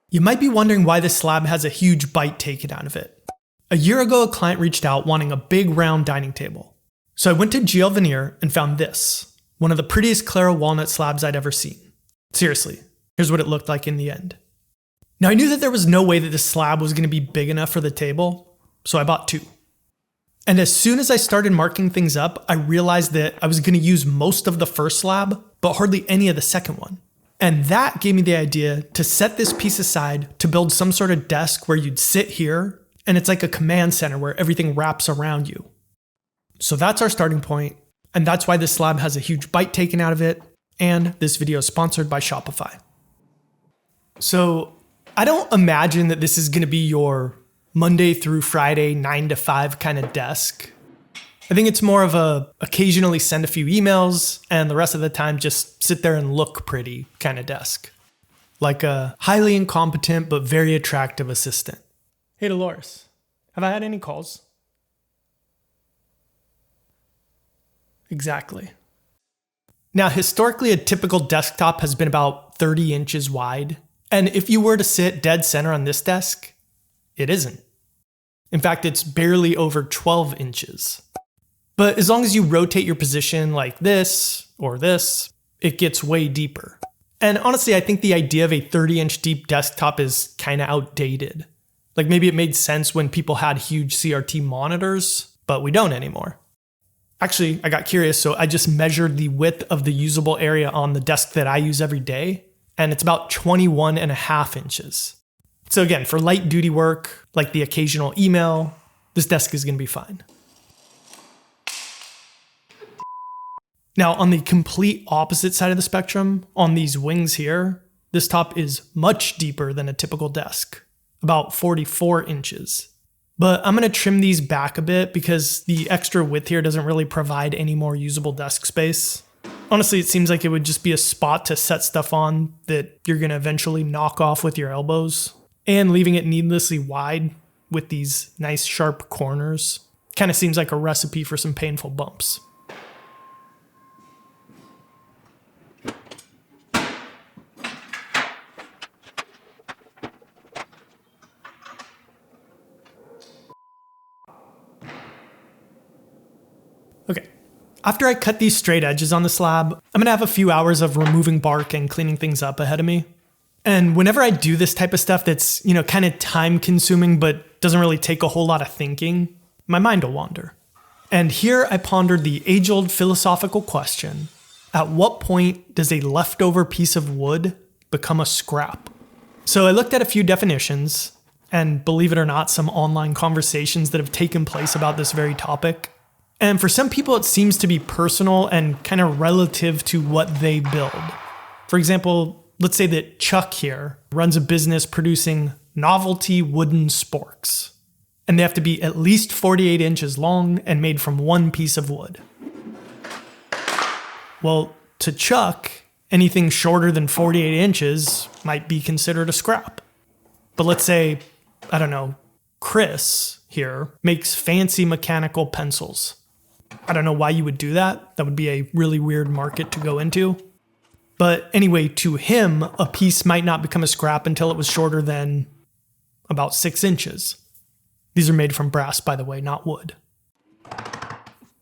You might be wondering why this slab has a huge bite taken out of it. A year ago, a client reached out wanting a big round dining table. So I went to GL Veneer and found this, one of the prettiest Claro walnut slabs I'd ever seen. Seriously, here's what it looked like in the end. Now I knew that there was no way that this slab was going to be big enough for the table, so I bought two. And as soon as I started marking things up, I realized that I was going to use most of the first slab, but hardly any of the second one. And that gave me the idea to set this piece aside to build some sort of desk where you'd sit here, and it's like a command center where everything wraps around you. So that's our starting point, and that's why this slab has a huge bite taken out of it, and this video is sponsored by Shopify. So I don't imagine that this is going to be your Monday through Friday 9 to 5 kind of desk. I think it's more of a occasionally send a few emails and the rest of the time just sit there and look pretty kind of desk. Like a highly incompetent but very attractive assistant. Hey Dolores, have I had any calls? Exactly. Now historically a typical desktop has been about 30 inches wide. And if you were to sit dead center on this desk, it isn't. In fact, it's barely over 12 inches. But as long as you rotate your position like this or this, it gets way deeper. And honestly, I think the idea of a 30-inch deep desktop is kind of outdated. Like maybe it made sense when people had huge CRT monitors, but we don't anymore. Actually, I got curious, so I just measured the width of the usable area on the desk that I use every day, and it's about 21.5 inches. So again, for light duty work, like the occasional email, this desk is going to be fine. Now, on the complete opposite side of the spectrum, on these wings here, this top is much deeper than a typical desk, about 44 inches. But I'm going to trim these back a bit because the extra width here doesn't really provide any more usable desk space. Honestly, it seems like it would just be a spot to set stuff on that you're going to eventually knock off with your elbows. And leaving it needlessly wide with these nice sharp corners kind of seems like a recipe for some painful bumps. Okay, after I cut these straight edges on the slab, I'm gonna have a few hours of removing bark and cleaning things up ahead of me. And whenever I do this type of stuff that's, kind of time consuming, but doesn't really take a whole lot of thinking, my mind will wander. And here I pondered the age-old philosophical question, at what point does a leftover piece of wood become a scrap? So I looked at a few definitions, and believe it or not, some online conversations that have taken place about this very topic. And for some people, it seems to be personal and kind of relative to what they build. For example, let's say that Chuck here runs a business producing novelty wooden sporks, and they have to be at least 48 inches long and made from one piece of wood. Well, to Chuck, anything shorter than 48 inches might be considered a scrap. But let's say, I don't know, Chris here makes fancy mechanical pencils. I don't know why you would do that. That would be a really weird market to go into. But anyway, to him, a piece might not become a scrap until it was shorter than about 6 inches. These are made from brass, by the way, not wood.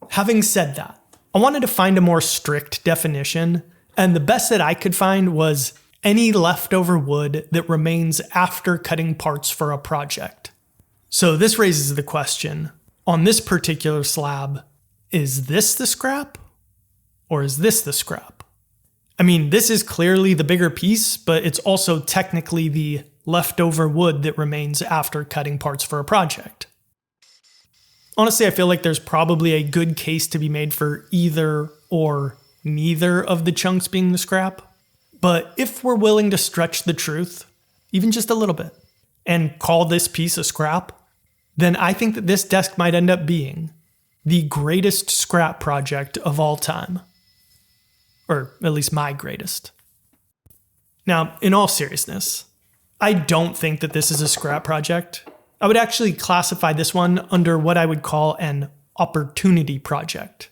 Having said that, I wanted to find a more strict definition, and the best that I could find was any leftover wood that remains after cutting parts for a project. So this raises the question, on this particular slab, is this the scrap? Or is this the scrap? I mean, this is clearly the bigger piece, but it's also technically the leftover wood that remains after cutting parts for a project. Honestly, I feel like there's probably a good case to be made for either or neither of the chunks being the scrap. But if we're willing to stretch the truth, even just a little bit, and call this piece a scrap, then I think that this desk might end up being the greatest scrap project of all time. Or at least my greatest. Now, in all seriousness, I don't think that this is a scrap project. I would actually classify this one under what I would call an opportunity project.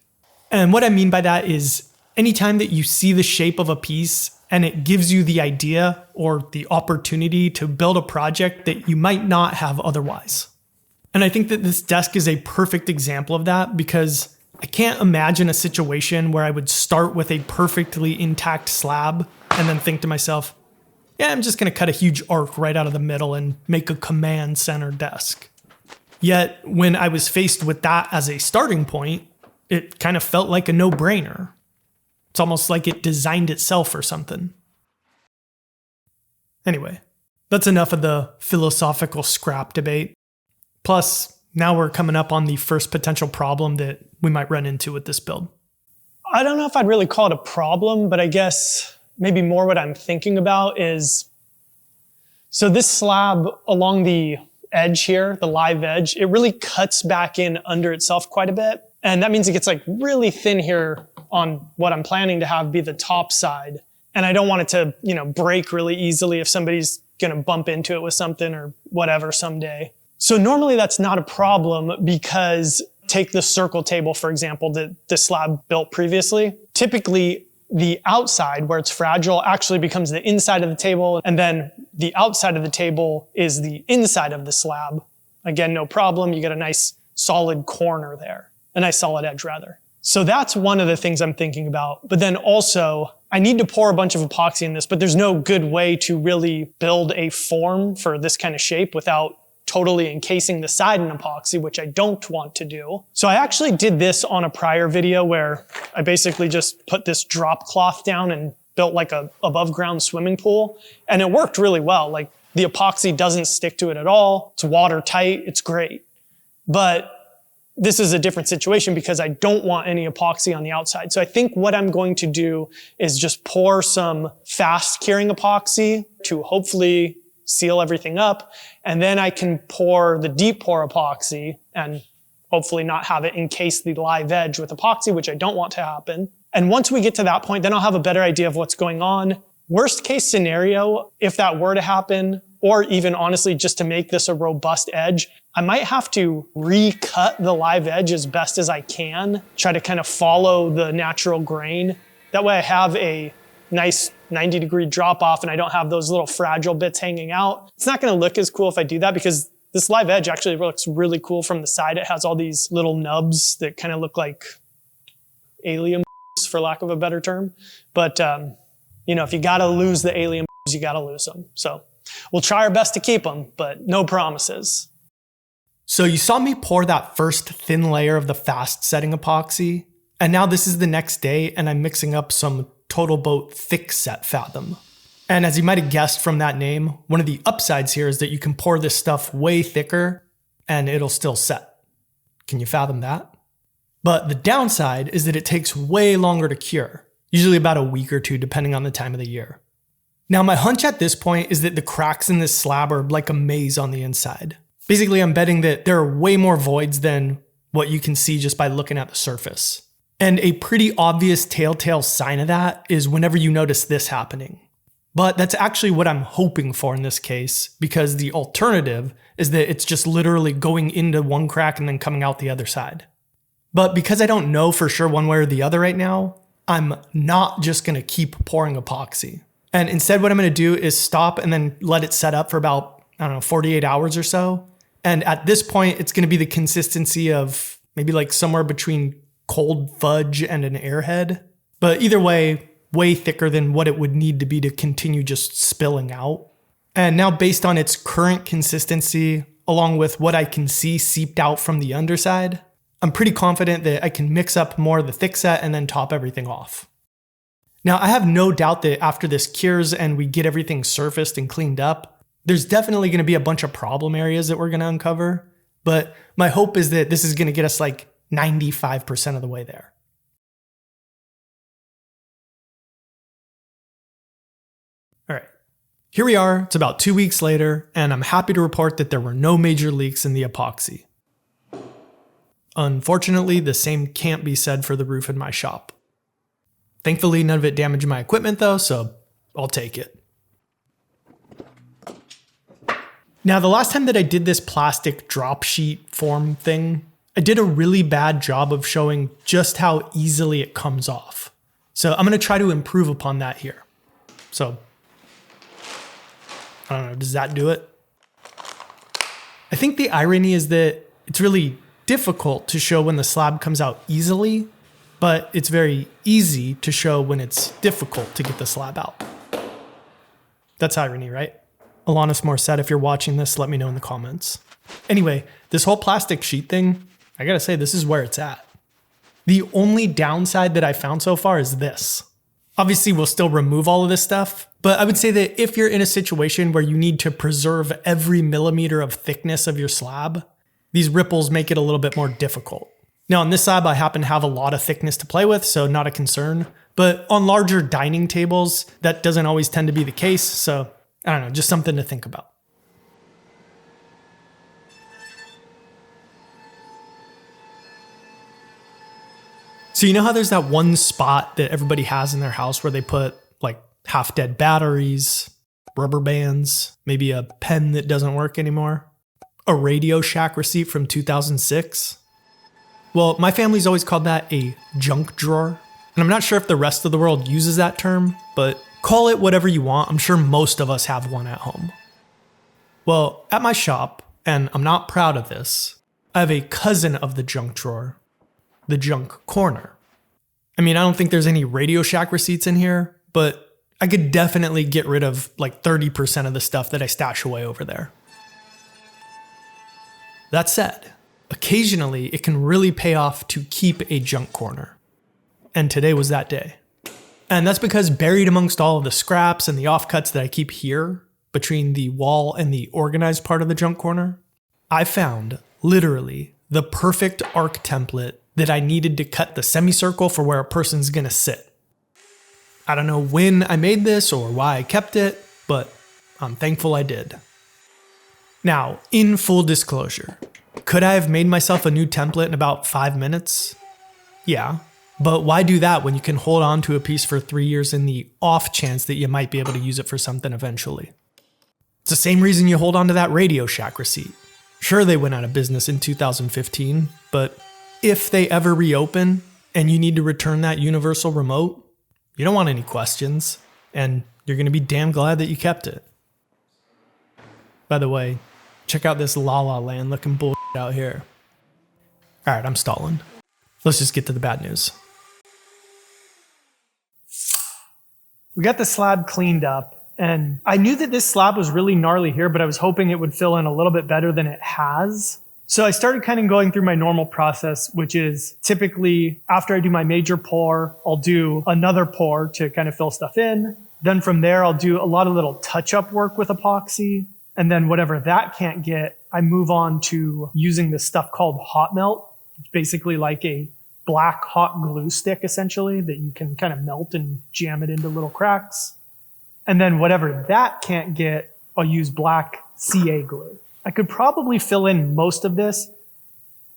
And what I mean by that is anytime that you see the shape of a piece and it gives you the idea or the opportunity to build a project that you might not have otherwise. And I think that this desk is a perfect example of that, because I can't imagine a situation where I would start with a perfectly intact slab and then think to myself, yeah, I'm just going to cut a huge arc right out of the middle and make a command center desk. Yet when I was faced with that as a starting point, it kind of felt like a no-brainer. It's almost like it designed itself or something. Anyway, that's enough of the philosophical scrap debate. Plus, now we're coming up on the first potential problem that we might run into with this build. I don't know if I'd really call it a problem, but I guess maybe more what I'm thinking about is, so this slab along the edge here, the live edge, it really cuts back in under itself quite a bit. And that means it gets like really thin here on what I'm planning to have be the top side. And I don't want it to, break really easily if somebody's going to bump into it with something or whatever someday. So normally that's not a problem, because take the circle table, for example, that the slab built previously. Typically, the outside, where it's fragile, actually becomes the inside of the table, and then the outside of the table is the inside of the slab. Again, no problem. You get a nice solid corner there, a nice solid edge rather. So that's one of the things I'm thinking about. But then also, I need to pour a bunch of epoxy in this, but there's no good way to really build a form for this kind of shape without totally encasing the side in epoxy, which I don't want to do. So I actually did this on a prior video where I basically just put this drop cloth down and built like a above ground swimming pool. And it worked really well. Like the epoxy doesn't stick to it at all. It's watertight. It's great. But this is a different situation because I don't want any epoxy on the outside. So I think what I'm going to do is just pour some fast curing epoxy to hopefully seal everything up. And then I can pour the deep pour epoxy and hopefully not have it encase the live edge with epoxy, which I don't want to happen. And once we get to that point, then I'll have a better idea of what's going on. Worst case scenario, if that were to happen, or even honestly just to make this a robust edge, I might have to recut the live edge as best as I can, try to kind of follow the natural grain. That way I have a nice 90-degree drop off and I don't have those little fragile bits hanging out. It's not going to look as cool if I do that, because this live edge actually looks really cool from the side. It has all these little nubs that kind of look like alien for lack of a better term. But, if you got to lose the alien, you got to lose them. So we'll try our best to keep them, but no promises. So you saw me pour that first thin layer of the fast setting epoxy, and now this is the next day and I'm mixing up some Total Boat thick set Fathom. And as you might have guessed from that name, one of the upsides here is that you can pour this stuff way thicker and it'll still set. Can you fathom that? But the downside is that it takes way longer to cure, usually about a week or two depending on the time of the year. Now my hunch at this point is that the cracks in this slab are like a maze on the inside. Basically I'm betting that there are way more voids than what you can see just by looking at the surface. And a pretty obvious telltale sign of that is whenever you notice this happening. But that's actually what I'm hoping for in this case, because the alternative is that it's just literally going into one crack and then coming out the other side. But because I don't know for sure one way or the other right now, I'm not just going to keep pouring epoxy. And instead what I'm going to do is stop and then let it set up for about, 48 hours or so. And at this point, it's going to be the consistency of maybe like somewhere between cold fudge and an airhead. But either way thicker than what it would need to be to continue just spilling out. And now based on its current consistency, along with what I can see seeped out from the underside, I'm pretty confident that I can mix up more of the thick set and then top everything off. Now I have no doubt that after this cures and we get everything surfaced and cleaned up, there's definitely going to be a bunch of problem areas that we're going to uncover. But my hope is that this is going to get us like 95% of the way there. All right, here we are. It's about 2 weeks later, and I'm happy to report that there were no major leaks in the epoxy. Unfortunately, the same can't be said for the roof in my shop. Thankfully, none of it damaged my equipment though, so I'll take it. Now, the last time that I did this plastic drop sheet form thing, I did a really bad job of showing just how easily it comes off. So I'm going to try to improve upon that here. So, I don't know, does that do it? I think the irony is that it's really difficult to show when the slab comes out easily, but it's very easy to show when it's difficult to get the slab out. That's irony, right? Alanis Morissette, if you're watching this, let me know in the comments. Anyway, this whole plastic sheet thing, I gotta say, this is where it's at. The only downside that I found so far is this. Obviously, we'll still remove all of this stuff, but I would say that if you're in a situation where you need to preserve every millimeter of thickness of your slab, these ripples make it a little bit more difficult. Now on this slab, I happen to have a lot of thickness to play with, so not a concern. But on larger dining tables, that doesn't always tend to be the case, so I don't know, just something to think about. So you know how there's that one spot that everybody has in their house where they put like half-dead batteries, rubber bands, maybe a pen that doesn't work anymore, a Radio Shack receipt from 2006? Well, my family's always called that a junk drawer. And I'm not sure if the rest of the world uses that term, but call it whatever you want. I'm sure most of us have one at home. Well, at my shop, and I'm not proud of this, I have a cousin of the junk drawer, the junk corner. I mean, I don't think there's any Radio Shack receipts in here, but I could definitely get rid of like 30% of the stuff that I stash away over there. That said, occasionally it can really pay off to keep a junk corner. And today was that day. And that's because buried amongst all of the scraps and the offcuts that I keep here, between the wall and the organized part of the junk corner, I found literally the perfect arc template that I needed to cut the semicircle for where a person's gonna sit. I don't know when I made this or why I kept it, but I'm thankful I did. Now, in full disclosure, could I have made myself a new template in about 5 minutes? Yeah. But why do that when you can hold on to a piece for 3 years in the off chance that you might be able to use it for something eventually? It's the same reason you hold on to that Radio Shack receipt. Sure, they went out of business in 2015, but if they ever reopen and you need to return that universal remote, you don't want any questions, and you're going to be damn glad that you kept it. By the way, check out this La La Land looking bull out here. All right, I'm stalling. Let's just get to the bad news. We got the slab cleaned up, and I knew that this slab was really gnarly here, but I was hoping it would fill in a little bit better than it has. So I started kind of going through my normal process, which is typically after I do my major pour, I'll do another pour to kind of fill stuff in. Then from there, I'll do a lot of little touch-up work with epoxy. And then whatever that can't get, I move on to using this stuff called hot melt. It's basically like a black hot glue stick, essentially, that you can kind of melt and jam it into little cracks. And then whatever that can't get, I'll use black CA glue. I could probably fill in most of this,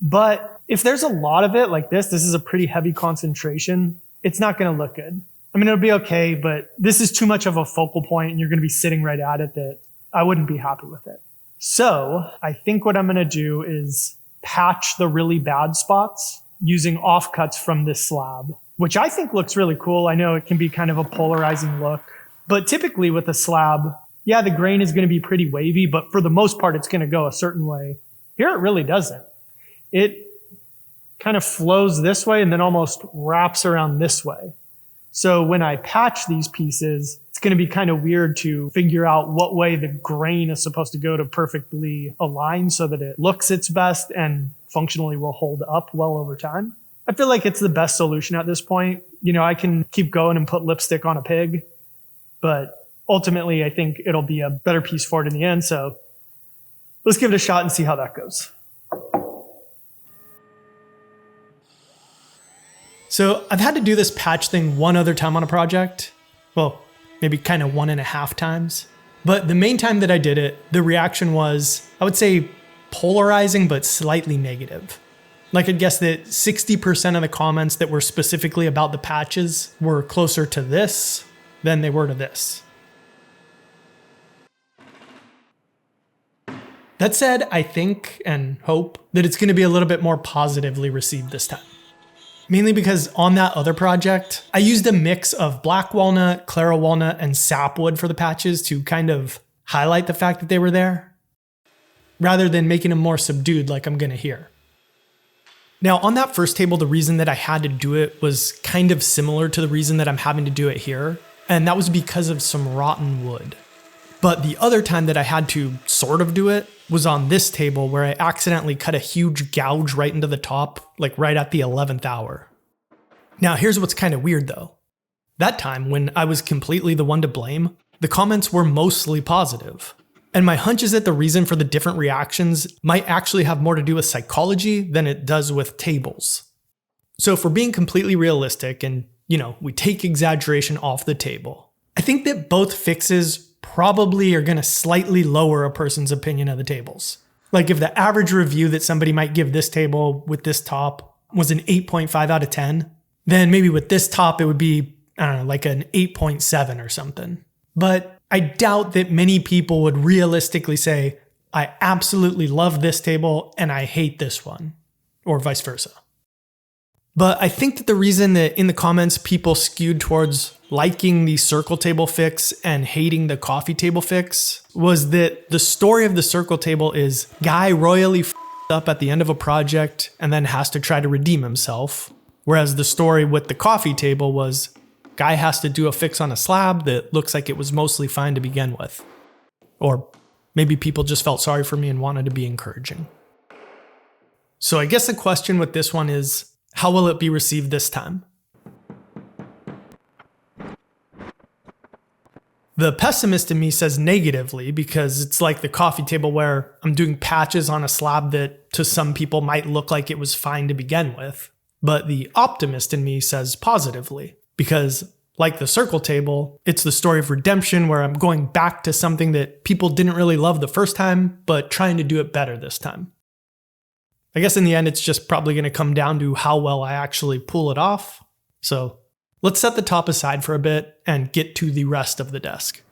but if there's a lot of it like this is a pretty heavy concentration, it's not going to look good. I mean, it'll be okay, but this is too much of a focal point and you're going to be sitting right at it that I wouldn't be happy with it. So I think what I'm going to do is patch the really bad spots using offcuts from this slab, which I think looks really cool. I know it can be kind of a polarizing look, but typically with a slab, yeah, the grain is going to be pretty wavy, but for the most part, it's going to go a certain way. Here, it really doesn't. It kind of flows this way and then almost wraps around this way. So when I patch these pieces, it's going to be kind of weird to figure out what way the grain is supposed to go to perfectly align so that it looks its best and functionally will hold up well over time. I feel like it's the best solution at this point. You know, I can keep going and put lipstick on a pig, but ultimately, I think it'll be a better piece for it in the end. So let's give it a shot and see how that goes. So I've had to do this patch thing one other time on a project. Well, maybe kind of 1.5 times. But the main time that I did it, the reaction was, I would say polarizing, but slightly negative. Like I'd guess that 60% of the comments that were specifically about the patches were closer to this than they were to this. That said, I think and hope that it's going to be a little bit more positively received this time. Mainly because on that other project, I used a mix of black walnut, Clara walnut, and sapwood for the patches to kind of highlight the fact that they were there, rather than making them more subdued like I'm gonna here. Now on that first table, the reason that I had to do it was kind of similar to the reason that I'm having to do it here, and that was because of some rotten wood. But the other time that I had to sort of do it was on this table where I accidentally cut a huge gouge right into the top, like right at the 11th hour. Now here's what's kind of weird though. That time, when I was completely the one to blame, the comments were mostly positive. And my hunch is that the reason for the different reactions might actually have more to do with psychology than it does with tables. So if we're being completely realistic and, we take exaggeration off the table, I think that both fixes probably are going to slightly lower a person's opinion of the tables. Like if the average review that somebody might give this table with this top was an 8.5 out of 10, then maybe with this top it would be, like an 8.7 or something. But I doubt that many people would realistically say, I absolutely love this table and I hate this one, or vice versa. But I think that the reason that in the comments people skewed towards liking the circle table fix and hating the coffee table fix was that the story of the circle table is guy royally f***ed up at the end of a project and then has to try to redeem himself. Whereas the story with the coffee table was guy has to do a fix on a slab that looks like it was mostly fine to begin with. Or maybe people just felt sorry for me and wanted to be encouraging. So I guess the question with this one is, how will it be received this time? The pessimist in me says negatively because it's like the coffee table where I'm doing patches on a slab that to some people might look like it was fine to begin with. But the optimist in me says positively because like the circle table, it's the story of redemption where I'm going back to something that people didn't really love the first time, but trying to do it better this time. I guess in the end, it's just probably going to come down to how well I actually pull it off. So let's set the top aside for a bit and get to the rest of the desk.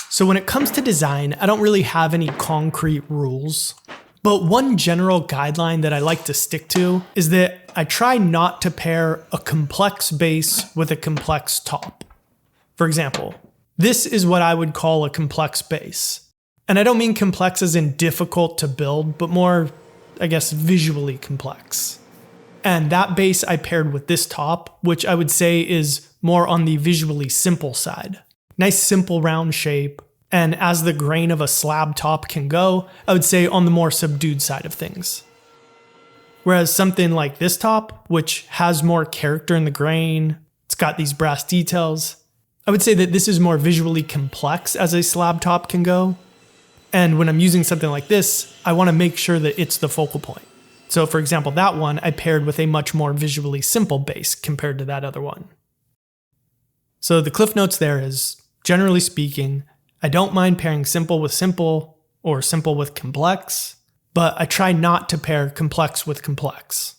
So when it comes to design, I don't really have any concrete rules, but one general guideline that I like to stick to is that I try not to pair a complex base with a complex top. For example, this is what I would call a complex base. And I don't mean complex as in difficult to build, but more, visually complex. And that base I paired with this top, which I would say is more on the visually simple side. Nice simple round shape, and as the grain of a slab top can go, I would say on the more subdued side of things. Whereas something like this top, which has more character in the grain, it's got these brass details, I would say that this is more visually complex as a slab top can go. And when I'm using something like this, I want to make sure that it's the focal point. So for example, that one I paired with a much more visually simple base compared to that other one. So the cliff notes there is, generally speaking, I don't mind pairing simple with simple or simple with complex, but I try not to pair complex with complex.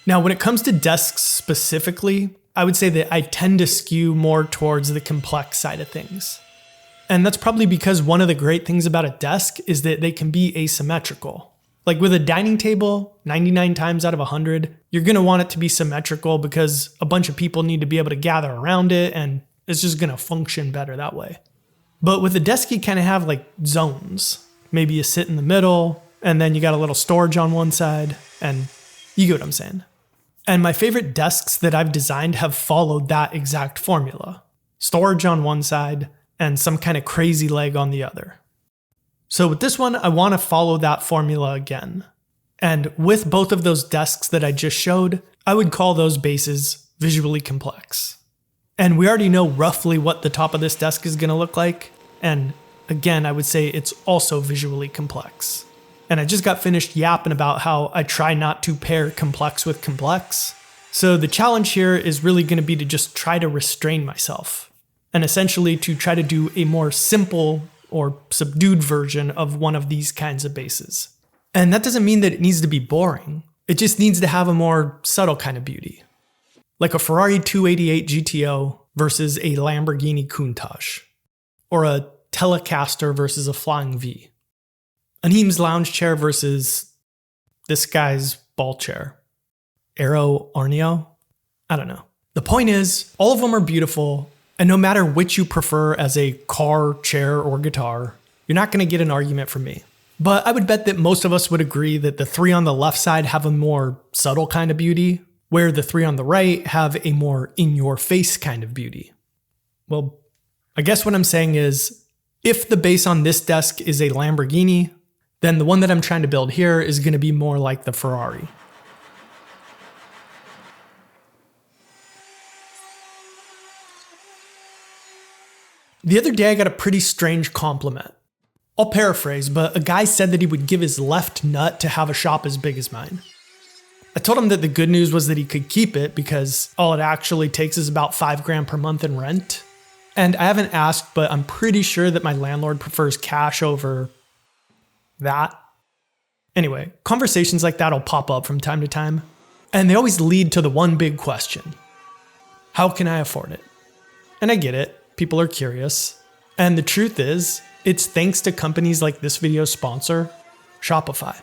Now, when it comes to desks specifically, I would say that I tend to skew more towards the complex side of things. And that's probably because one of the great things about a desk is that they can be asymmetrical. Like with a dining table, 99 times out of 100, you're going to want it to be symmetrical because a bunch of people need to be able to gather around it and it's just going to function better that way. But with a desk, you kind of have like zones. Maybe you sit in the middle and then you got a little storage on one side and you get what I'm saying. And my favorite desks that I've designed have followed that exact formula. Storage on one side, and some kind of crazy leg on the other. So with this one, I want to follow that formula again. And with both of those desks that I just showed, I would call those bases visually complex. And we already know roughly what the top of this desk is going to look like. And again, I would say it's also visually complex. And I just got finished yapping about how I try not to pair complex with complex. So the challenge here is really going to be to just try to restrain myself. And essentially to try to do a more simple or subdued version of one of these kinds of bases. And that doesn't mean that it needs to be boring. It just needs to have a more subtle kind of beauty. Like a Ferrari 288 GTO versus a Lamborghini Countach. Or a Telecaster versus a Flying V. An Eames lounge chair versus this guy's ball chair. Aero Arneo? I don't know. The point is, all of them are beautiful, and no matter which you prefer as a car, chair, or guitar, you're not going to get an argument from me. But I would bet that most of us would agree that the three on the left side have a more subtle kind of beauty, where the three on the right have a more in-your-face kind of beauty. Well, I guess what I'm saying is, if the base on this desk is a Lamborghini, then the one that I'm trying to build here is going to be more like the Ferrari. The other day I got a pretty strange compliment. I'll paraphrase, but a guy said that he would give his left nut to have a shop as big as mine. I told him that the good news was that he could keep it because all it actually takes is about $5,000 per month in rent. And I haven't asked, but I'm pretty sure that my landlord prefers cash over that. Anyway, conversations like that will pop up from time to time, and they always lead to the one big question. How can I afford it? And I get it. People are curious. And the truth is, it's thanks to companies like this video's sponsor, Shopify.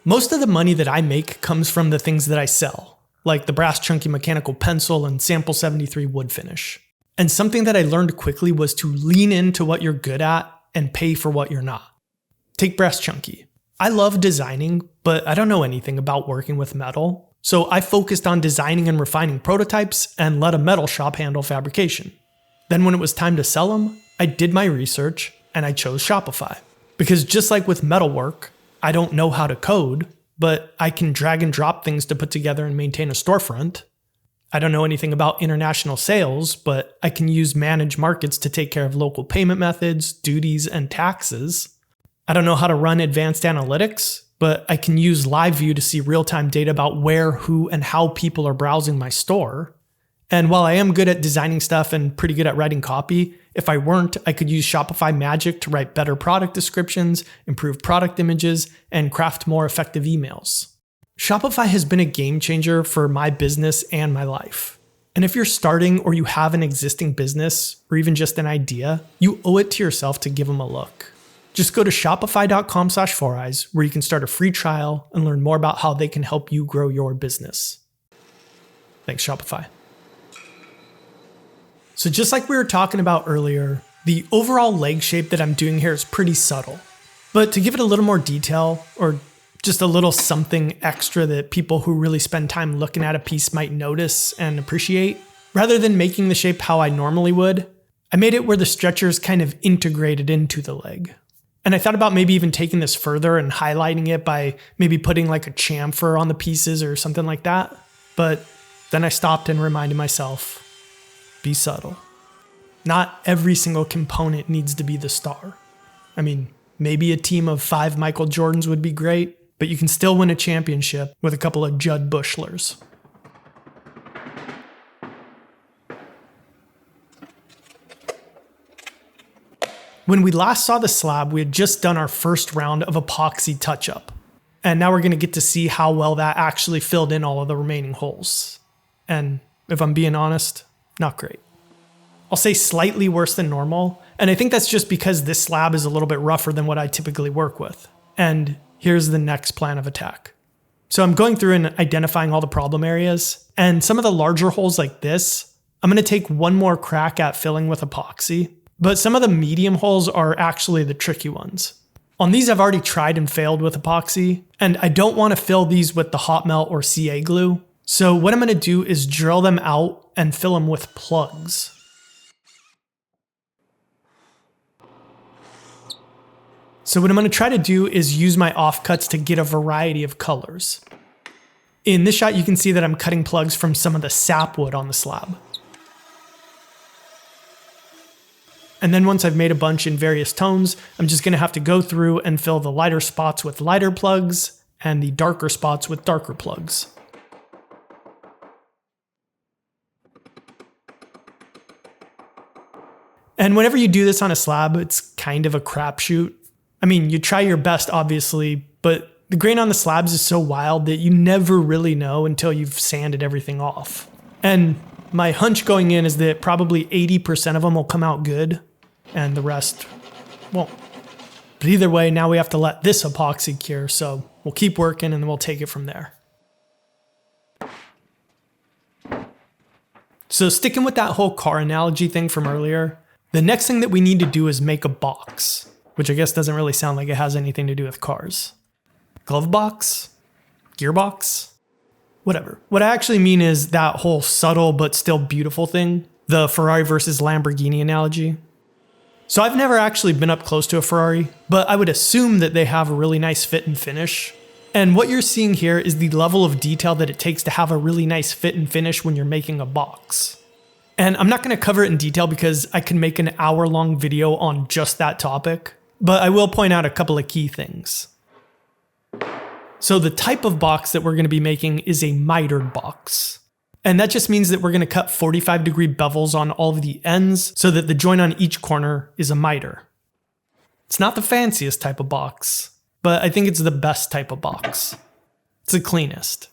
Most of the money that I make comes from the things that I sell, like the brass chunky mechanical pencil and sample 73 wood finish. And something that I learned quickly was to lean into what you're good at and pay for what you're not. Take brass chunky. I love designing, but I don't know anything about working with metal. So I focused on designing and refining prototypes and let a metal shop handle fabrication. Then when it was time to sell them, I did my research and I chose Shopify. Because just like with metalwork, I don't know how to code, but I can drag and drop things to put together and maintain a storefront. I don't know anything about international sales, but I can use managed markets to take care of local payment methods, duties, and taxes. I don't know how to run advanced analytics, but I can use live view to see real-time data about where, who, and how people are browsing my store. And while I am good at designing stuff and pretty good at writing copy, if I weren't, I could use Shopify Magic to write better product descriptions, improve product images, and craft more effective emails. Shopify has been a game changer for my business and my life. And if you're starting or you have an existing business or even just an idea, you owe it to yourself to give them a look. Just go to shopify.com/4eyes where you can start a free trial and learn more about how they can help you grow your business. Thanks, Shopify. So just like we were talking about earlier, the overall leg shape that I'm doing here is pretty subtle. But to give it a little more detail, or just a little something extra that people who really spend time looking at a piece might notice and appreciate, rather than making the shape how I normally would, I made it where the stretcher is kind of integrated into the leg. And I thought about maybe even taking this further and highlighting it by maybe putting like a chamfer on the pieces or something like that. But then I stopped and reminded myself, be subtle. Not every single component needs to be the star. I mean, maybe a team of 5 Michael Jordans would be great, but you can still win a championship with a couple of Judd Bushlers. When we last saw the slab, we had just done our first round of epoxy touch-up. And now we're going to get to see how well that actually filled in all of the remaining holes. And if I'm being honest, not great. I'll say slightly worse than normal, and I think that's just because this slab is a little bit rougher than what I typically work with. And here's the next plan of attack. So I'm going through and identifying all the problem areas, and some of the larger holes like this, I'm going to take one more crack at filling with epoxy, but some of the medium holes are actually the tricky ones. On these I've already tried and failed with epoxy, and I don't want to fill these with the hot melt or CA glue. So what I'm going to do is drill them out and fill them with plugs. So what I'm going to try to do is use my offcuts to get a variety of colors. In this shot, you can see that I'm cutting plugs from some of the sapwood on the slab. And then once I've made a bunch in various tones, I'm just going to have to go through and fill the lighter spots with lighter plugs and the darker spots with darker plugs. And whenever you do this on a slab, it's kind of a crapshoot. I mean, you try your best, obviously, but the grain on the slabs is so wild that you never really know until you've sanded everything off. And my hunch going in is that probably 80% of them will come out good, and the rest won't. But either way, now we have to let this epoxy cure, so we'll keep working and then we'll take it from there. So sticking with that whole car analogy thing from earlier, the next thing that we need to do is make a box, which I guess doesn't really sound like it has anything to do with cars. Glove box? Gearbox? Whatever. What I actually mean is that whole subtle but still beautiful thing, the Ferrari versus Lamborghini analogy. So I've never actually been up close to a Ferrari, but I would assume that they have a really nice fit and finish. And what you're seeing here is the level of detail that it takes to have a really nice fit and finish when you're making a box. And I'm not going to cover it in detail because I can make an hour-long video on just that topic, but I will point out a couple of key things. So the type of box that we're going to be making is a mitered box. And that just means that we're going to cut 45-degree bevels on all of the ends so that the joint on each corner is a miter. It's not the fanciest type of box, but I think it's the best type of box. It's the cleanest.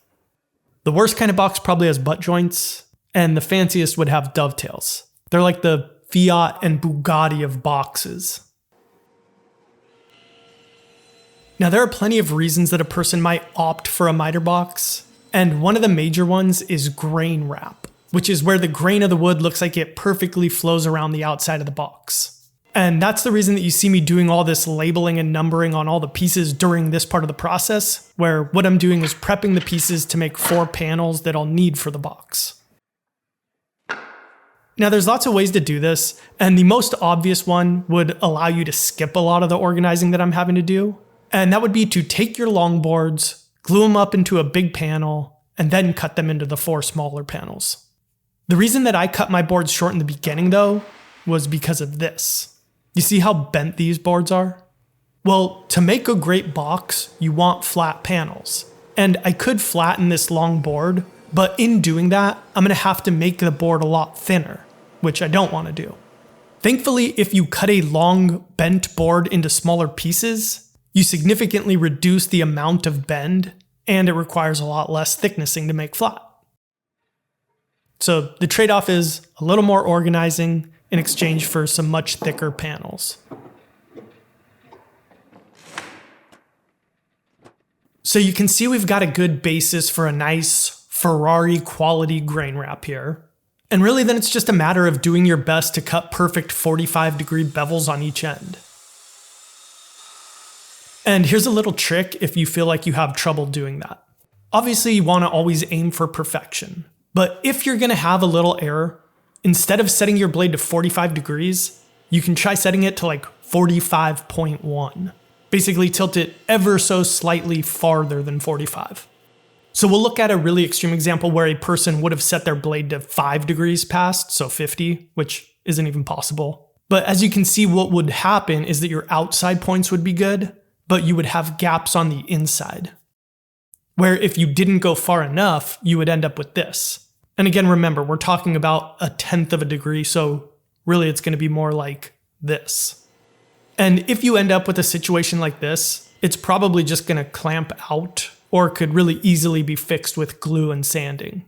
The worst kind of box probably has butt joints, and the fanciest would have dovetails. They're like the Fiat and Bugatti of boxes. Now there are plenty of reasons that a person might opt for a miter box. And one of the major ones is grain wrap, which is where the grain of the wood looks like it perfectly flows around the outside of the box. And that's the reason that you see me doing all this labeling and numbering on all the pieces during this part of the process, where what I'm doing is prepping the pieces to make 4 panels that I'll need for the box. Now there's lots of ways to do this, and the most obvious one would allow you to skip a lot of the organizing that I'm having to do. And that would be to take your long boards, glue them up into a big panel, and then cut them into the 4 smaller panels. The reason that I cut my boards short in the beginning though, was because of this. You see how bent these boards are? Well, to make a great box, you want flat panels. And I could flatten this long board, but in doing that, I'm gonna have to make the board a lot thinner, which I don't wanna do. Thankfully, if you cut a long bent board into smaller pieces, you significantly reduce the amount of bend, and it requires a lot less thicknessing to make flat. So the trade-off is a little more organizing in exchange for some much thicker panels. So you can see we've got a good basis for a nice Ferrari quality grain wrap here. And really then it's just a matter of doing your best to cut perfect 45-degree bevels on each end. And here's a little trick if you feel like you have trouble doing that. Obviously, you want to always aim for perfection. But if you're going to have a little error, instead of setting your blade to 45 degrees, you can try setting it to like 45.1. Basically tilt it ever so slightly farther than 45. So we'll look at a really extreme example where a person would have set their blade to 5 degrees past, so 50, which isn't even possible. But as you can see, what would happen is that your outside points would be good, but you would have gaps on the inside. Where if you didn't go far enough, you would end up with this. And again, remember, we're talking about 1/10 of a degree, so really it's going to be more like this. And if you end up with a situation like this, it's probably just going to clamp out, or could really easily be fixed with glue and sanding.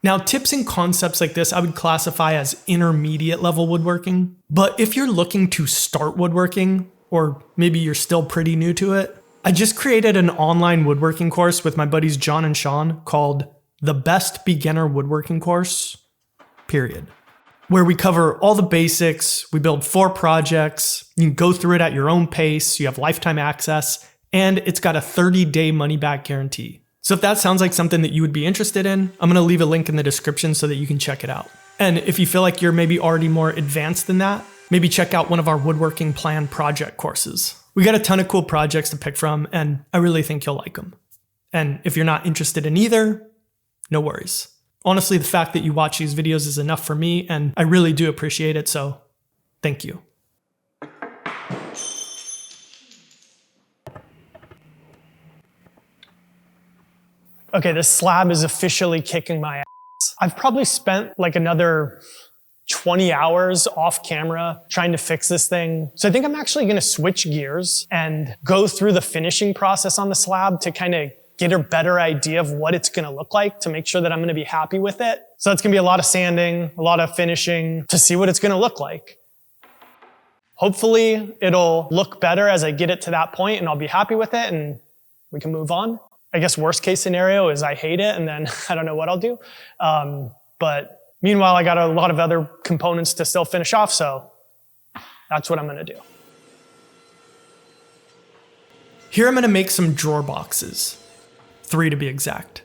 Now, tips and concepts like this I would classify as intermediate level woodworking, but if you're looking to start woodworking, or maybe you're still pretty new to it, I just created an online woodworking course with my buddies John and Sean called The Best Beginner Woodworking Course, period. Where we cover all the basics, we build 4 projects, you can go through it at your own pace, you have lifetime access, and it's got a 30-day money-back guarantee. So if that sounds like something that you would be interested in, I'm gonna leave a link in the description so that you can check it out. And if you feel like you're maybe already more advanced than that, maybe check out one of our woodworking plan project courses. We got a ton of cool projects to pick from, and I really think you'll like them. And if you're not interested in either, no worries. Honestly, the fact that you watch these videos is enough for me, and I really do appreciate it, so thank you. Okay, this slab is officially kicking my ass. I've probably spent like another 20 hours off camera trying to fix this thing. So I think I'm actually gonna switch gears and go through the finishing process on the slab to kind of get a better idea of what it's gonna look like to make sure that I'm gonna be happy with it. So it's gonna be a lot of sanding, a lot of finishing to see what it's gonna look like. Hopefully it'll look better as I get it to that point and I'll be happy with it and we can move on. I guess worst case scenario is I hate it and then I don't know what I'll do. But meanwhile, I got a lot of other components to still finish off, so that's what I'm gonna do. Here I'm gonna make some drawer boxes, 3 to be exact,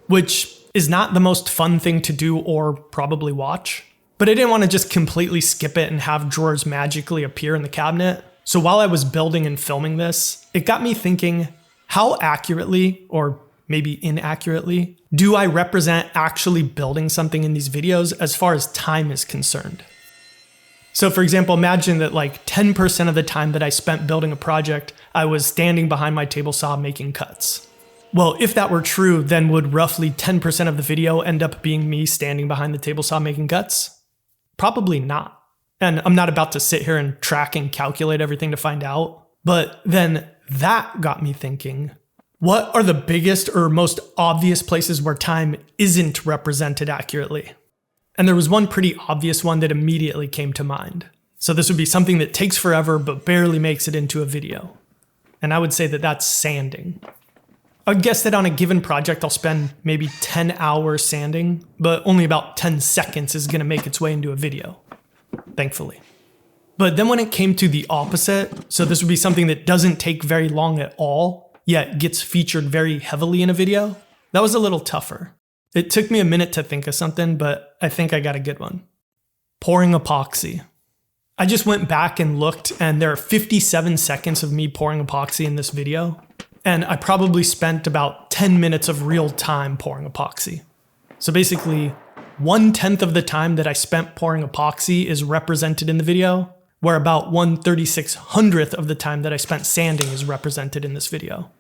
which is not the most fun thing to do or probably watch, but I didn't want to just completely skip it and have drawers magically appear in the cabinet. So while I was building and filming this, it got me thinking, how accurately, or maybe inaccurately, do I represent actually building something in these videos as far as time is concerned? So for example, imagine that like 10% of the time that I spent building a project, I was standing behind my table saw making cuts. Well, if that were true, then would roughly 10% of the video end up being me standing behind the table saw making cuts? Probably not. And I'm not about to sit here and track and calculate everything to find out. But then that got me thinking, what are the biggest or most obvious places where time isn't represented accurately? And there was one pretty obvious one that immediately came to mind. So this would be something that takes forever but barely makes it into a video. And I would say that that's sanding. I'd guess that on a given project I'll spend maybe 10 hours sanding, but only about 10 seconds is going to make its way into a video, thankfully. But then when it came to the opposite, so this would be something that doesn't take very long at all, yet gets featured very heavily in a video, that was a little tougher. It took me a minute to think of something, but I think I got a good one. Pouring epoxy. I just went back and looked, and there are 57 seconds of me pouring epoxy in this video, and I probably spent about 10 minutes of real time pouring epoxy. So basically, 1/10 of the time that I spent pouring epoxy is represented in the video, where about 1/3600th of the time that I spent sanding is represented in this video.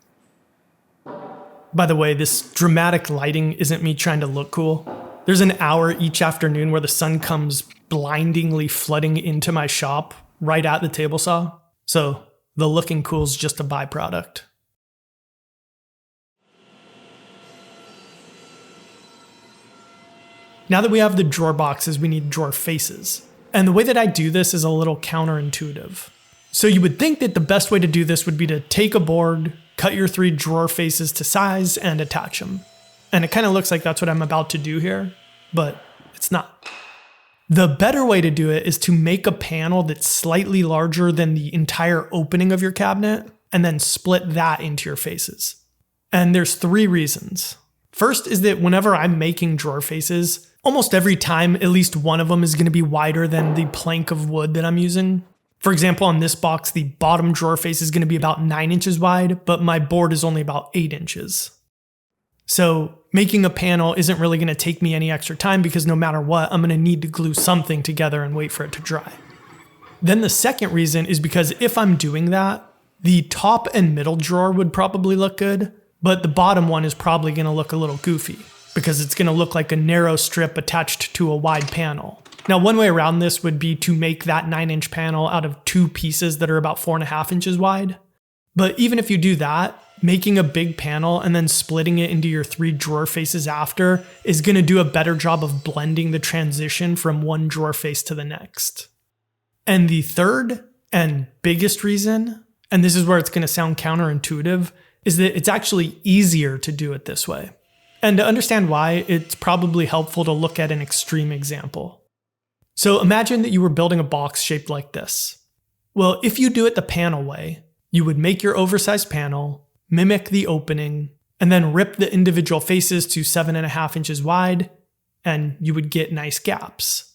By the way, this dramatic lighting isn't me trying to look cool. There's an hour each afternoon where the sun comes blindingly flooding into my shop right at the table saw, so the looking cool is just a byproduct. Now that we have the drawer boxes, we need drawer faces. And the way that I do this is a little counterintuitive. So you would think that the best way to do this would be to take a board, cut your 3 drawer faces to size, and attach them. And it kind of looks like that's what I'm about to do here, but it's not. The better way to do it is to make a panel that's slightly larger than the entire opening of your cabinet, and then split that into your faces. And there's 3 reasons. First is that whenever I'm making drawer faces, almost every time at least one of them is going to be wider than the plank of wood that I'm using. For example, on this box, the bottom drawer face is going to be about 9 inches wide, but my board is only about 8 inches. So making a panel isn't really going to take me any extra time because no matter what, I'm going to need to glue something together and wait for it to dry. Then the second reason is because if I'm doing that, the top and middle drawer would probably look good, but the bottom one is probably going to look a little goofy because it's going to look like a narrow strip attached to a wide panel. Now, one way around this would be to make that 9-inch panel out of 2 pieces that are about 4.5 inches wide. But even if you do that, making a big panel and then splitting it into your 3 drawer faces after is going to do a better job of blending the transition from one drawer face to the next. And the third and biggest reason, and this is where it's going to sound counterintuitive, is that it's actually easier to do it this way. And to understand why, it's probably helpful to look at an extreme example. So imagine that you were building a box shaped like this. Well, if you do it the panel way, you would make your oversized panel, mimic the opening, and then rip the individual faces to 7.5 inches wide, and you would get nice gaps.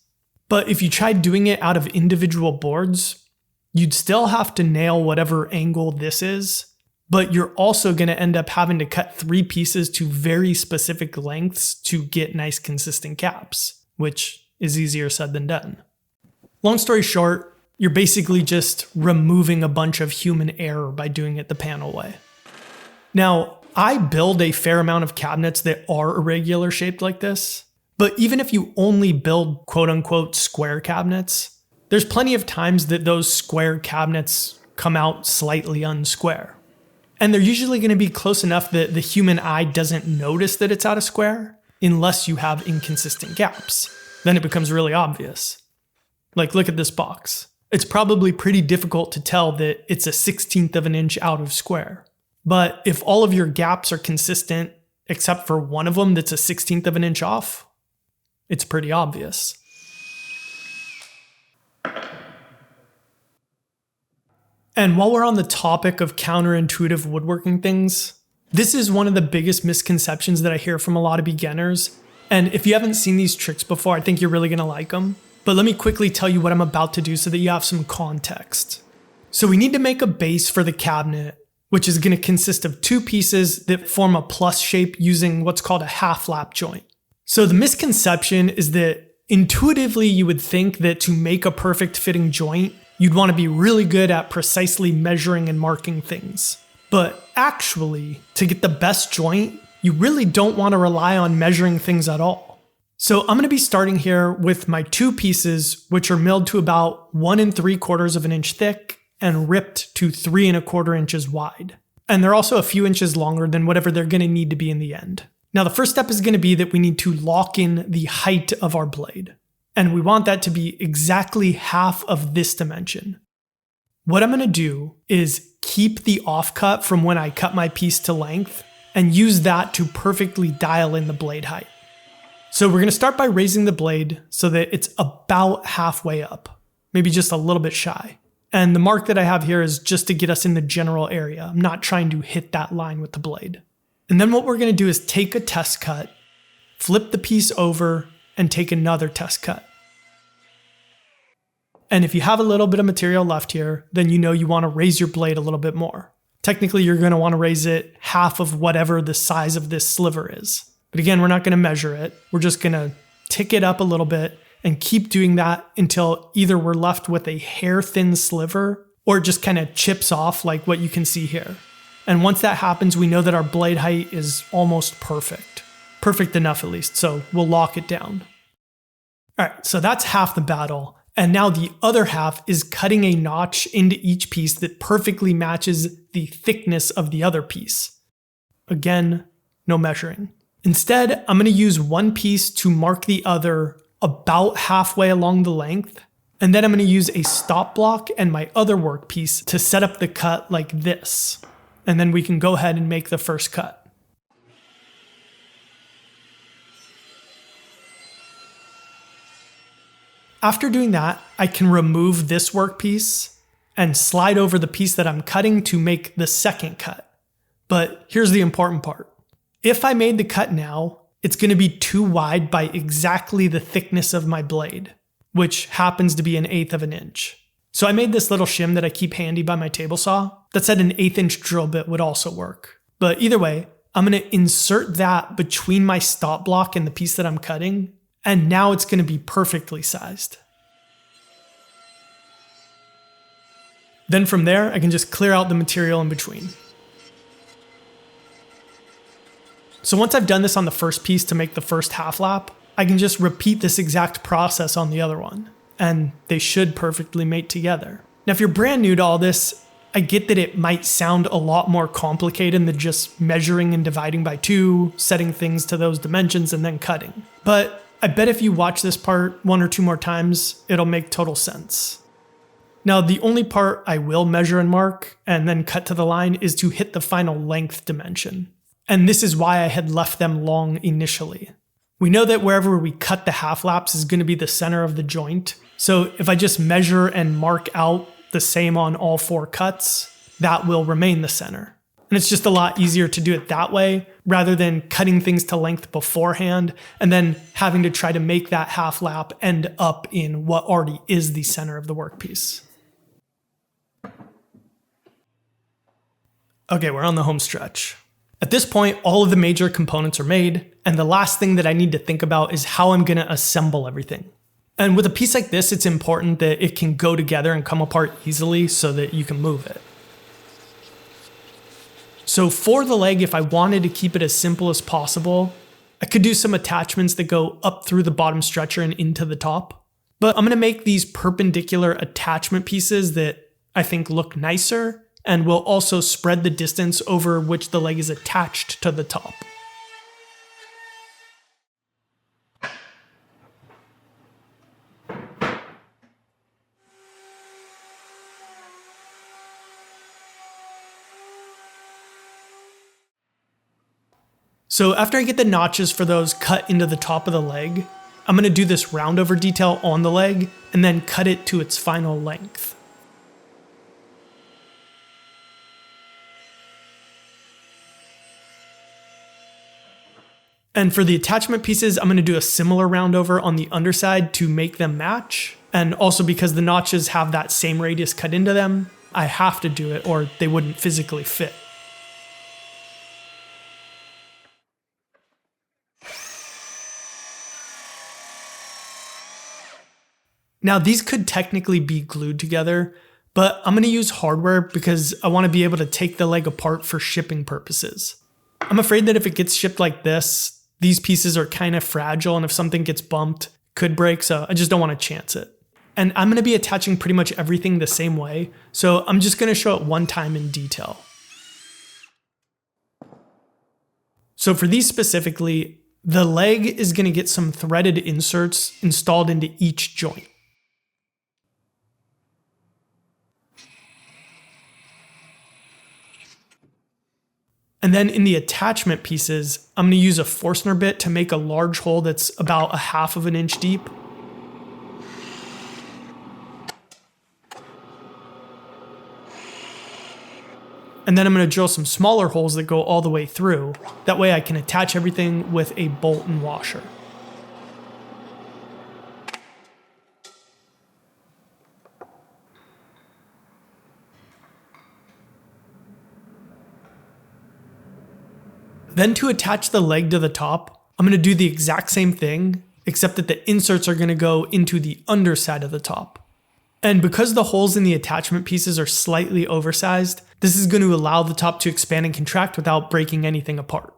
But if you tried doing it out of individual boards, you'd still have to nail whatever angle this is, but you're also going to end up having to cut 3 pieces to very specific lengths to get nice consistent gaps, which is easier said than done. Long story short, you're basically just removing a bunch of human error by doing it the panel way. Now, I build a fair amount of cabinets that are irregular shaped like this, but even if you only build quote unquote square cabinets, there's plenty of times that those square cabinets come out slightly unsquare. And they're usually going to be close enough that the human eye doesn't notice that it's out of square unless you have inconsistent gaps. Then it becomes really obvious. Like, look at this box. it's probably pretty difficult to tell that it's a 1/16 of an inch out of square. But if all of your gaps are consistent, except for one of them that's a 1/16 of an inch off, it's pretty obvious. And while we're on the topic of counterintuitive woodworking things, this is one of the biggest misconceptions that I hear from a lot of beginners. And if you haven't seen these tricks before, I think you're really gonna like them. But let me quickly tell you what I'm about to do so that you have some context. So we need to make a base for the cabinet, which is gonna consist of two pieces that form a plus shape using what's called a half lap joint. So the misconception is that intuitively you would think that to make a perfect fitting joint, you'd want to be really good at precisely measuring and marking things. But actually, to get the best joint, you really don't want to rely on measuring things at all. So I'm going to be starting here with my two pieces, which are milled to about 1 3/4 of an inch thick and ripped to 3 1/4 inches wide. And they're also a few inches longer than whatever they're going to need to be in the end. Now the first step is going to be that we need to lock in the height of our blade. And we want that to be exactly half of this dimension. What I'm going to do is keep the offcut from when I cut my piece to length and use that to perfectly dial in the blade height. So we're going to start by raising the blade so that it's about halfway up, maybe just a little bit shy. And the mark that I have here is just to get us in the general area. I'm not trying to hit that line with the blade. And then what we're going to do is take a test cut, flip the piece over, and take another test cut. And if you have a little bit of material left here, then you know you want to raise your blade a little bit more. Technically, you're going to want to raise it half of whatever the size of this sliver is. But again, we're not going to measure it. We're just going to tick it up a little bit and keep doing that until either we're left with a hair-thin sliver or it just kind of chips off like what you can see here. And once that happens, we know that our blade height is almost perfect. Perfect enough at least, so we'll lock it down. All right, so that's half the battle. And now the other half is cutting a notch into each piece that perfectly matches the thickness of the other piece. Again, no measuring. Instead, I'm going to use one piece to mark the other about halfway along the length. And then I'm going to use a stop block and my other workpiece to set up the cut like this. And then we can go ahead and make the first cut. After doing that, I can remove this workpiece and slide over the piece that I'm cutting to make the second cut. But here's the important part. If I made the cut now, it's going to be too wide by exactly the thickness of my blade, which happens to be 1/8 of an inch. So I made this little shim that I keep handy by my table saw that said an 1/8 inch drill bit would also work. But either way, I'm going to insert that between my stop block and the piece that I'm cutting, and now it's going to be perfectly sized. Then from there, I can just clear out the material in between. So once I've done this on the first piece to make the first half lap, I can just repeat this exact process on the other one, and they should perfectly mate together. Now, if you're brand new to all this, I get that it might sound a lot more complicated than just measuring and dividing by 2, setting things to those dimensions, and then cutting. But I bet if you watch this part 1 or 2 more times, it'll make total sense. Now, the only part I will measure and mark and then cut to the line is to hit the final length dimension. And this is why I had left them long initially. We know that wherever we cut the half laps is going to be the center of the joint. So if I just measure and mark out the same on all 4 cuts, that will remain the center. And it's just a lot easier to do it that way rather than cutting things to length beforehand and then having to try to make that half lap end up in what already is the center of the workpiece. Okay, we're on the home stretch. At this point, all of the major components are made, and the last thing that I need to think about is how I'm going to assemble everything. And with a piece like this, it's important that it can go together and come apart easily so that you can move it. So for the leg, if I wanted to keep it as simple as possible, I could do some attachments that go up through the bottom stretcher and into the top. But I'm going to make these perpendicular attachment pieces that I think look nicer and will also spread the distance over which the leg is attached to the top. So after I get the notches for those cut into the top of the leg, I'm going to do this round over detail on the leg and then cut it to its final length. And for the attachment pieces, I'm going to do a similar round over on the underside to make them match. And also because the notches have that same radius cut into them, I have to do it or they wouldn't physically fit. Now these could technically be glued together, but I'm going to use hardware because I want to be able to take the leg apart for shipping purposes. I'm afraid that if it gets shipped like this, these pieces are kind of fragile, and if something gets bumped, it could break, so I just don't want to chance it. And I'm going to be attaching pretty much everything the same way, so I'm just going to show it one time in detail. So for these specifically, the leg is going to get some threaded inserts installed into each joint. And then in the attachment pieces, I'm going to use a Forstner bit to make a large hole that's about 1/2 inch deep. And then I'm going to drill some smaller holes that go all the way through. That way I can attach everything with a bolt and washer. Then to attach the leg to the top, I'm going to do the exact same thing, except that the inserts are going to go into the underside of the top. And because the holes in the attachment pieces are slightly oversized, this is going to allow the top to expand and contract without breaking anything apart.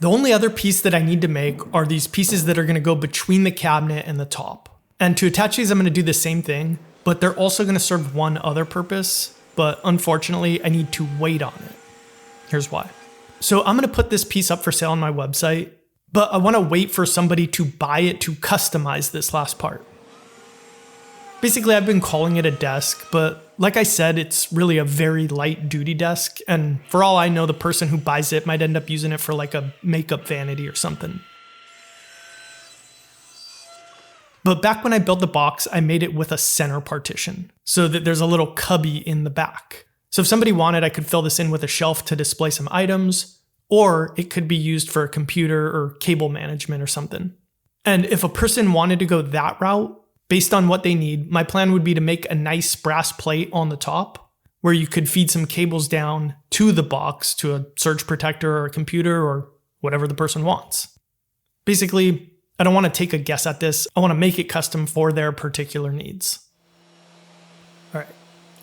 The only other piece that I need to make are these pieces that are going to go between the cabinet and the top. And to attach these, I'm going to do the same thing, but they're also going to serve one other purpose, but unfortunately I need to wait on it. Here's why. So I'm going to put this piece up for sale on my website, but I want to wait for somebody to buy it to customize this last part. Basically, I've been calling it a desk, but like I said, it's really a very light duty desk. And for all I know, the person who buys it might end up using it for like a makeup vanity or something. But back when I built the box, I made it with a center partition so that there's a little cubby in the back. So if somebody wanted, I could fill this in with a shelf to display some items, or it could be used for a computer or cable management or something. And if a person wanted to go that route, based on what they need, my plan would be to make a nice brass plate on the top where you could feed some cables down to the box, to a surge protector or a computer or whatever the person wants. Basically, I don't want to take a guess at this. I want to make it custom for their particular needs. All right.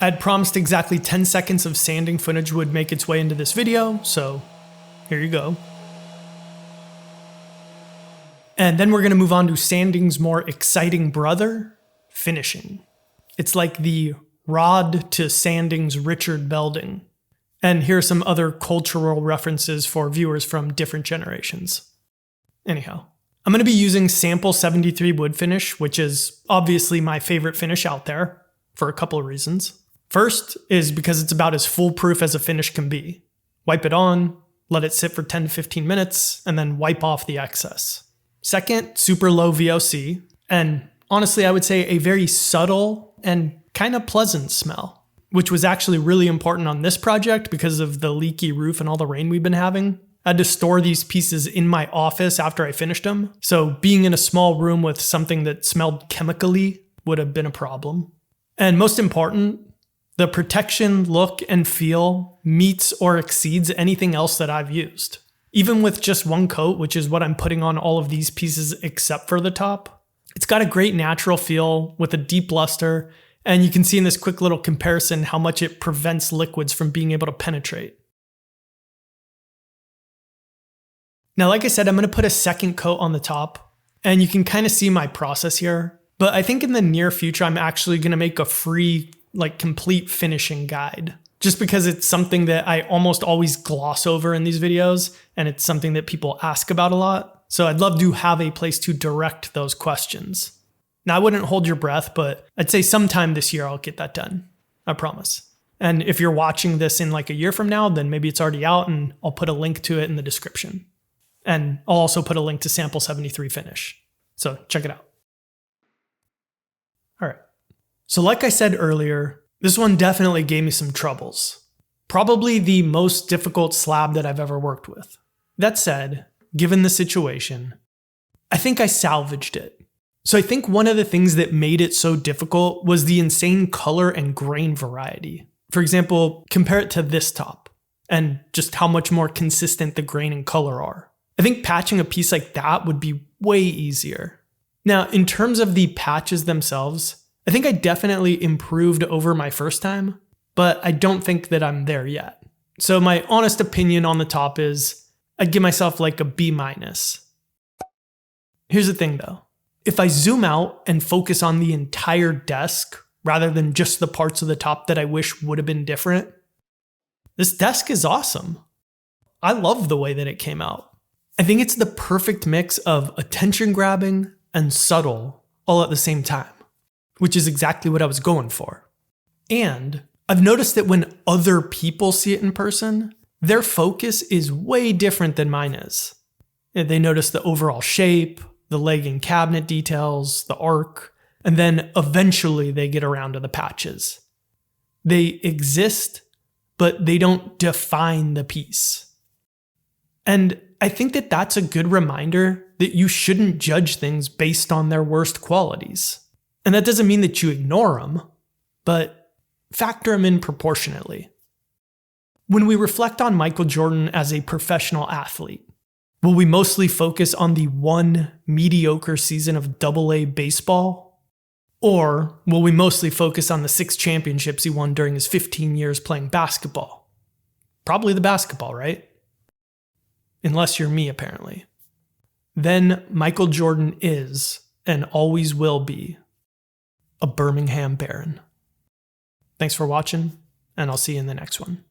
I'd promised exactly 10 seconds of sanding footage would make its way into this video, so here you go. And then we're going to move on to sanding's more exciting brother, finishing. It's like the rod to sanding's Richard Belding. And here are some other cultural references for viewers from different generations. Anyhow, I'm going to be using sample 73 wood finish, which is obviously my favorite finish out there for a couple of reasons. First is because it's about as foolproof as a finish can be. Wipe it on, let it sit for 10 to 15 minutes, and then wipe off the excess. Second, super low VOC, and honestly I would say a very subtle and kind of pleasant smell, which was actually really important on this project because of the leaky roof and all the rain we've been having. I had to store these pieces in my office after I finished them, so being in a small room with something that smelled chemically would have been a problem. And most important, the protection, look, and feel meets or exceeds anything else that I've used. Even with just one coat, which is what I'm putting on all of these pieces except for the top, it's got a great natural feel with a deep luster, and you can see in this quick little comparison how much it prevents liquids from being able to penetrate. Now, like I said, I'm going to put a second coat on the top, and you can kind of see my process here, but I think in the near future, I'm actually going to make a free complete finishing guide, just because it's something that I almost always gloss over in these videos, and it's something that people ask about a lot. So I'd love to have a place to direct those questions. Now, I wouldn't hold your breath, but I'd say sometime this year I'll get that done. I promise. And if you're watching this in like a year from now, then maybe it's already out, and I'll put a link to it in the description. And I'll also put a link to sample 73 finish. So check it out. All right. So like I said earlier, this one definitely gave me some troubles. Probably the most difficult slab that I've ever worked with. That said, given the situation, I think I salvaged it. So I think one of the things that made it so difficult was the insane color and grain variety. For example, compare it to this top and just how much more consistent the grain and color are. I think patching a piece like that would be way easier. Now, in terms of the patches themselves, I think I definitely improved over my first time, but I don't think that I'm there yet. So my honest opinion on the top is I'd give myself like a B-. Here's the thing though. If I zoom out and focus on the entire desk rather than just the parts of the top that I wish would have been different, this desk is awesome. I love the way that it came out. I think it's the perfect mix of attention grabbing and subtle all at the same time, which is exactly what I was going for. And I've noticed that when other people see it in person, their focus is way different than mine is. They notice the overall shape, the leg and cabinet details, the arc, and then eventually they get around to the patches. They exist, but they don't define the piece. And I think that that's a good reminder that you shouldn't judge things based on their worst qualities. And that doesn't mean that you ignore them, but factor them in proportionately. When we reflect on Michael Jordan as a professional athlete, will we mostly focus on the one mediocre season of AA baseball? Or will we mostly focus on the 6 championships he won during his 15 years playing basketball? Probably the basketball, right? Unless you're me, apparently. Then Michael Jordan is, and always will be, a Birmingham Baron. Thanks for watching, and I'll see you in the next one.